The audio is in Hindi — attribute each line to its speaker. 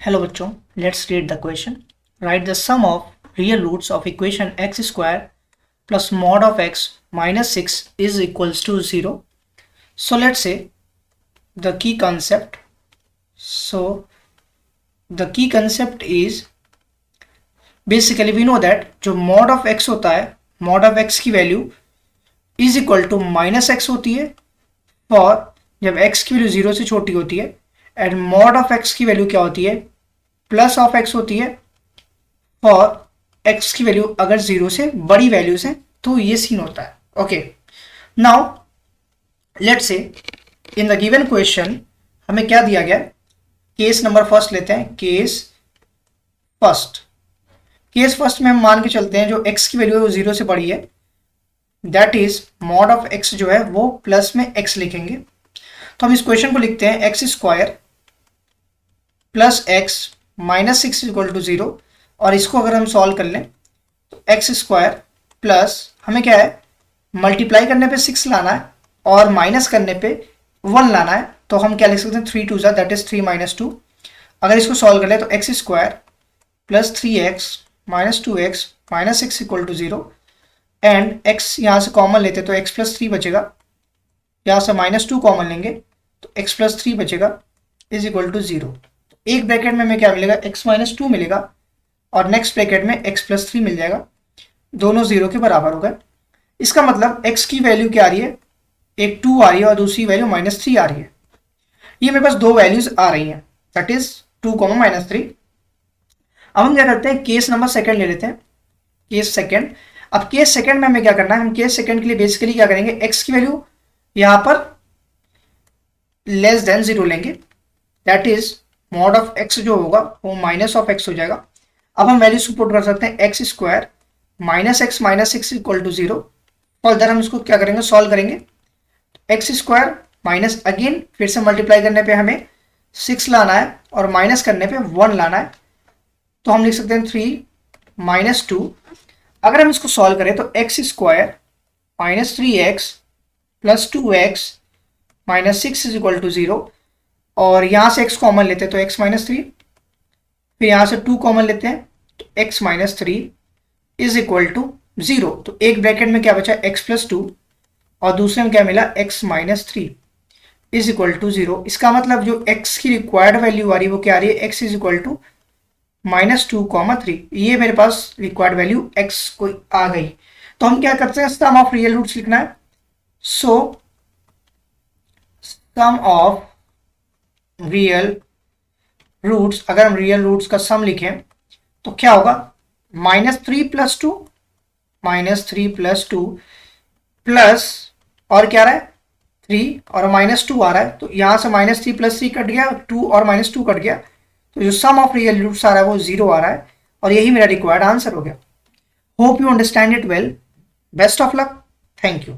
Speaker 1: हेलो बच्चों, let's read the question. Write the sum of real roots of equation x square plus mod of x minus 6 is equals to 0. So let's say the key concept. So the key concept is basically we know that जो mod of x होता है, mod of x की value is equal to minus x होती है फॉर जब x की वैल्यू 0 से छोटी होती है, एंड mod ऑफ x की वैल्यू क्या होती है, प्लस ऑफ x होती है फॉर x की वैल्यू अगर 0 से बड़ी वैल्यूज है. तो ये सीन होता है. Okay, now let's say in the given question हमें क्या दिया गया. केस नंबर फर्स्ट लेते हैं. केस फर्स्ट में हम मान के चलते हैं जो x की वैल्यू है वो 0 से बड़ी है, that is mod of x जो है वो प्लस में x लिखेंगे. तो हम इस क्वेश्चन को लिखते हैं x square plus x minus 6 equal to 0. और इसको अगर हम सॉल्व कर लें तो एक्स स्क्वायर प्लस हमें क्या है, मल्टीप्लाई करने पे 6 लाना है और माइनस करने पे 1 लाना है. तो हम क्या लिख सकते हैं, 3 2 दैट इज 3 माइनस 2. अगर इसको सॉल्व कर ले तो x square plus 3x minus 2x minus 6 equal to 0. And x यहाँ से कॉमन लेते तो x प्लस 3 बचेगा, यहाँ से माइनस 2 कॉमन लेंगे तो x प्लस 3 बचेगा इज इक्वल टू 0. एक ब्रैकेट में हमें क्या मिलेगा, x माइनस 2 मिलेगा और नेक्स्ट ब्रैकेट में x प्लस 3 मिल जाएगा. दोनों 0 के बराबर हो गए. इसका मतलब x की वैल्यू क्या आ रही है, एक 2 आ रही है और दूसरी वैल्यू माइनस 3 आ रही है. ये मेरे पास दो वैल्यूज आ रही हैं, दैट इज 2 माइनस 3. अब हम क्या करते हैं, केस नंबर सेकंड ले लेते हैं. Case second. अब केस सेकंड में हमें क्या करना है, हम केस सेकंड के लिए बेसिकली क्या करेंगे, x की वैल्यू यहां पर लेस देन 0 लेंगे, that is mod of x जो होगा वो माइनस ऑफ x हो जाएगा. अब हम वैल्यू सुपुट कर सकते हैं x square minus x minus 6 equal to 0. Further हम इसको क्या करेंगे, सॉल्व करेंगे. एक्स स्क्वायर माइनस अगेन फिर से मल्टीप्लाई करने पे हमें 6 लाना है और माइनस करने पे 1 लाना है. तो हम लिख सकते हैं 3 माइनस 2. अगर हम इसको सॉल्व करें तो x square minus 3x plus 2x minus 6 is equal to 0. और यहाँ से x कॉमन लेते हैं तो x माइनस 3, फिर यहाँ से 2 कॉमन लेते हैं तो x minus 3 is equal to 0. तो एक ब्रैकेट में क्या बचा, x प्लस 2 और दूसरे में क्या मिला, x minus 3 is equal to 0. इसका मतलब जो x की रिक्वायर्ड वैल्यू आ रही है वो क्या आ रही है, x is equal to minus 2, 3. ये मेरे पास रिक्वायर्ड वैल्यू x को आ गई. तो हम क्या करते हैं, सम ऑफ रियल रूट्स लिखना है. सो सम ऑफ रियल रूट्स, अगर हम रियल रूट्स का सम लिखें तो क्या होगा, -3 + 2 -3 + 2 प्लस और क्या रहा है 3 और -2 आ रहा है. तो यहां से -3 + 3 कट गया, 2 और -2 कट गया. तो जो सम ऑफ रियल रूट्स आ रहा है वो 0 आ रहा है और यही मेरा रिक्वायर्ड आंसर हो गया. Hope you understand it well. Best of luck. Thank you.